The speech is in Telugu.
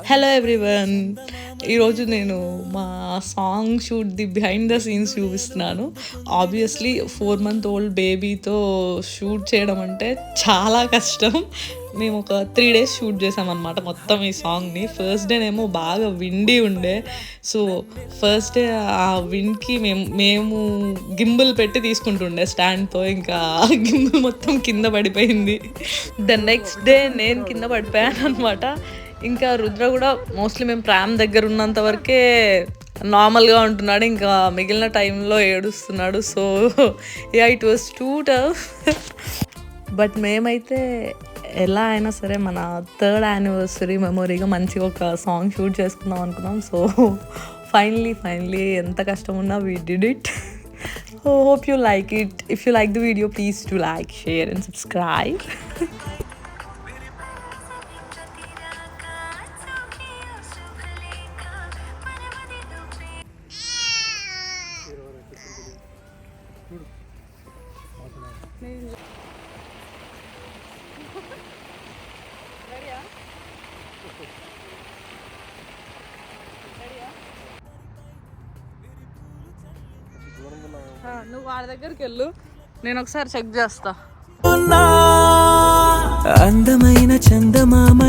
హలో ఎవ్రీవన్, ఈరోజు నేను మా సాంగ్ షూట్ది బిహైండ్ ద సీన్స్ చూపిస్తున్నాను. ఆబ్వియస్లీ 4 month old బేబీతో షూట్ చేయడం అంటే చాలా కష్టం. మేము ఒక 3 days షూట్ చేసామన్నమాట మొత్తం ఈ సాంగ్ని. ఫస్ట్ డేనేమో బాగా విండీ ఉండే, సో ఫస్ట్ డే ఆ విండ్కి మేము గింబుల్ పెట్టి తీసుకుంటుండే స్టాండ్తో, ఇంకా గింబుల్ మొత్తం కింద పడిపోయింది. ద నెక్స్ట్ డే నేను కింద పడిపోయాను అనమాట. ఇంకా రుద్ర కూడా మోస్ట్లీ మేము ప్రామ్ దగ్గర ఉన్నంత వరకే నార్మల్గా ఉంటున్నాడు, ఇంకా మిగిలిన టైంలో ఏడుస్తున్నాడు. So yeah, it was two tough. But మేమైతే ఎలా అయినా సరే మన 3rd anniversary మెమొరీగా మంచిగా ఒక సాంగ్ షూట్ చేసుకుందాం అనుకున్నాం. సో ఫైనలీ ఎంత కష్టం ఉన్నా we did it. Hope you like it. If you like the video, please do like, share and subscribe. నువ్వు వాడి దగ్గరికి వెళ్ళు, నేను ఒకసారి చెక్ చేస్తా. అందమైన చందమామ